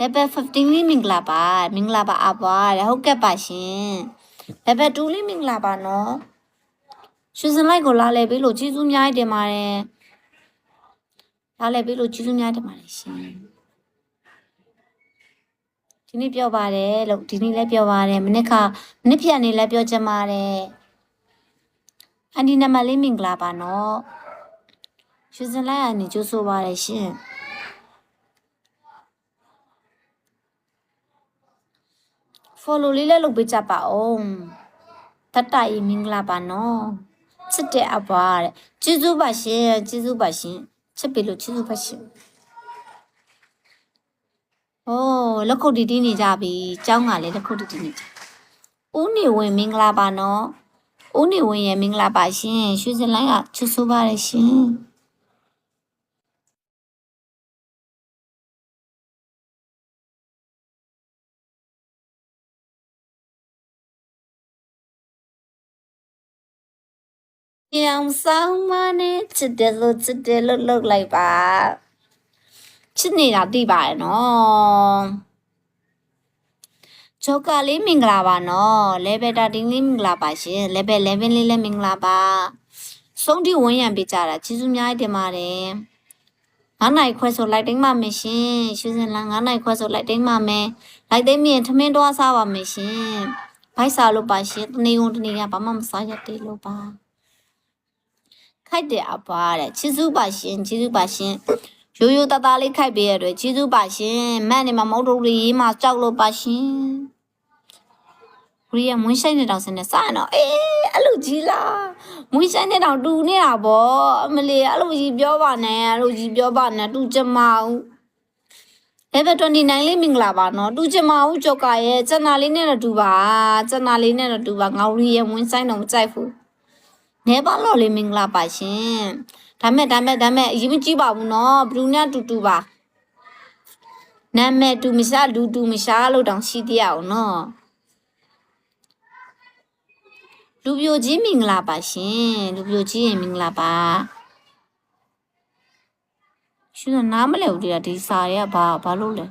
level 15လေးမင်္ဂလာပါအပွားတဲ့ဟုတ်ကဲ့ပါရှင် level 2လေးမင်္ဂလာပါနော်ရွှေစင်လိုက်ကိုလာလဲပေးလို့ကျေးဇူးများတင်ပါတယ်လာလဲပေးလို့ကျေးဇူးများတင်ပါတယ်ရှင်ဒီနေ့ပြောပါတယ်လို့ဒီနေ့လည်းပြောပါတယ်မနေ့ဖြန်နေ့လည်းပြောချင်ပါတယ်အန်ဒီနံပါတ်လေးမင်္ဂလာပါနော်ရွှေစင်လိုက်ကနေကြိုးဆိုပါတယ်ရှင်follow လေးလည်းလုပ်ပေးကြပါဦးတတရီမင်္ဂလာပါနော်ချစ်တဲ့အပွားတဲ့ကျေးဇူးပါရှင်ချစ်ပြီလို့ကျေးဇူးပါရှင်โอ้လက်ခုပ်တီးနေကြပြီကျောင်းကလည်းလက်ခုပ်တီးနေကြဦးနေဝင်မင်္ဂလာပါနော်ဦးနေဝင်ရဲ့မင်္ဂလာပါရှင်ရွှေစင်လိုင်းကချစ်ဆိုးပါတယ်ရှင်ရောင်ဆောင်မနဲ့ချစ်တယ်လို့လုပ်လိုက်ပါချစ်နေတာသိပါတယ်နော်ဂျိုကာလေးမင်္ဂလာပါနော် level 13လေးမင်္ဂလာပါရှင် level 11လေးလည်းမင်္ဂလာပါဆုံးတိဝန်းရံပေးကြတာကျေးဇူးများတင်ပါတယ်9နိုင်ခွဲဆိုလိုက်တိုင်းပါမယ်ရှင်ရွှေစင်လန်း9နိုင်ခွဲဆိုလိုက်တိုင်းပါမယ်လိုက်တိုင်းမြင်ထမင်းတော့စားပါမယ်ရှင်ဘိုက်စားလို့ပါရှင်တနေ့ကုန်တနေ့ကဘာမှမစားရသေးလို့ပါခိုက်တယ်အပွားတဲ့ကျေးဇူးပါရှင်ရိုးရိုးတသားလေးခိုက်ပေးရတဲ့ကျေးဇူးပါရှင်မန့်နေမှာမဟုတ်တော့ရေးမှာကြောက်လို့ပါရှင်ရီးမွင်းဆိုင်နေတောင်စနေစားနော်အဲ့လိုကြီးလားမွင်းဆိုင်နေတောင်တူနေတာဗောအမလီအဲ့လိုကြီးပြောပါနဲ့တူချမအောင် level 29လေးမင်္ဂလာပါနော်တူချမအောင်ကြောက်ကရဲ့ကျန်နာလေးနဲ့တော့တူပါငါရီးရဲ့မွင်းဆိုင်တော့မကြိုက်ဘူးနေပါလို့လေးမင်္ဂလာပါရှင်ဒါမဲ့အရင်မကြည့်ပါဘူးနော်ဘလူးနဲ့တူပါနာမည်တူမရှာလူတူမရှာလို့တောင်ရှိသေးအောင်နော်လူပြိုကြီးမင်္ဂလာပါရှင်လူပြိုကြီးရင်မင်္ဂလာပါရှင်နားမလဲဘူးဒီစာတွေကဘာလို့လဲ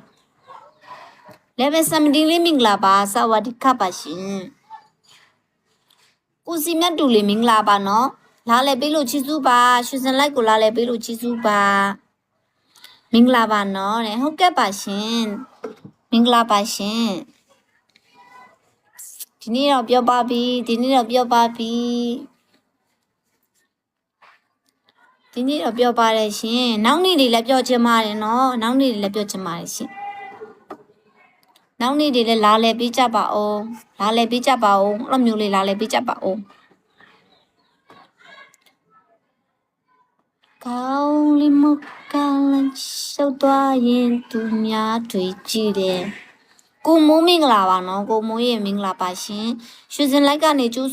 level 17လေးမင်္ဂလာပါစဝါဒီကပါရှင်ကိုစီမြတ်တူလေးမင်္ဂလာပါနော်လာလဲပေးလို့ချီးစုပါရွှေစင်လိုက်ကိုလာလဲပေးလို့ချီးစုပါမင်္ဂလာပါနော်တဲ့ဟုတ်ကဲ့ပါရှင်မင်္ဂလာပါရှင်ဒီနေ့တော့ပြောပါပြီဒီနေ့တော့ပြောပါတယ်ရှင်နောက်နေ့တွေလည်းပြောချင်ပါတယ်နော်နောက်နေ့တွေလည်းပြောချင်ပါတယ်ရှင်နောက်နေ့တွေလည်းလာလဲပေးကြပါဦးအဲ့လိုမျိုးလေးလာလဲပေးကြပါဦးကောင်းလီမကလန်ရှောက်သွားရင်သူများတွေ့ကြည့်တယ်ကိုမိုးမင်္ဂလာပါနော်ကိုမိုးရဲ့မင်္ဂလာပါရှင်ရွှေစင်လိုက်ကနေကျိုး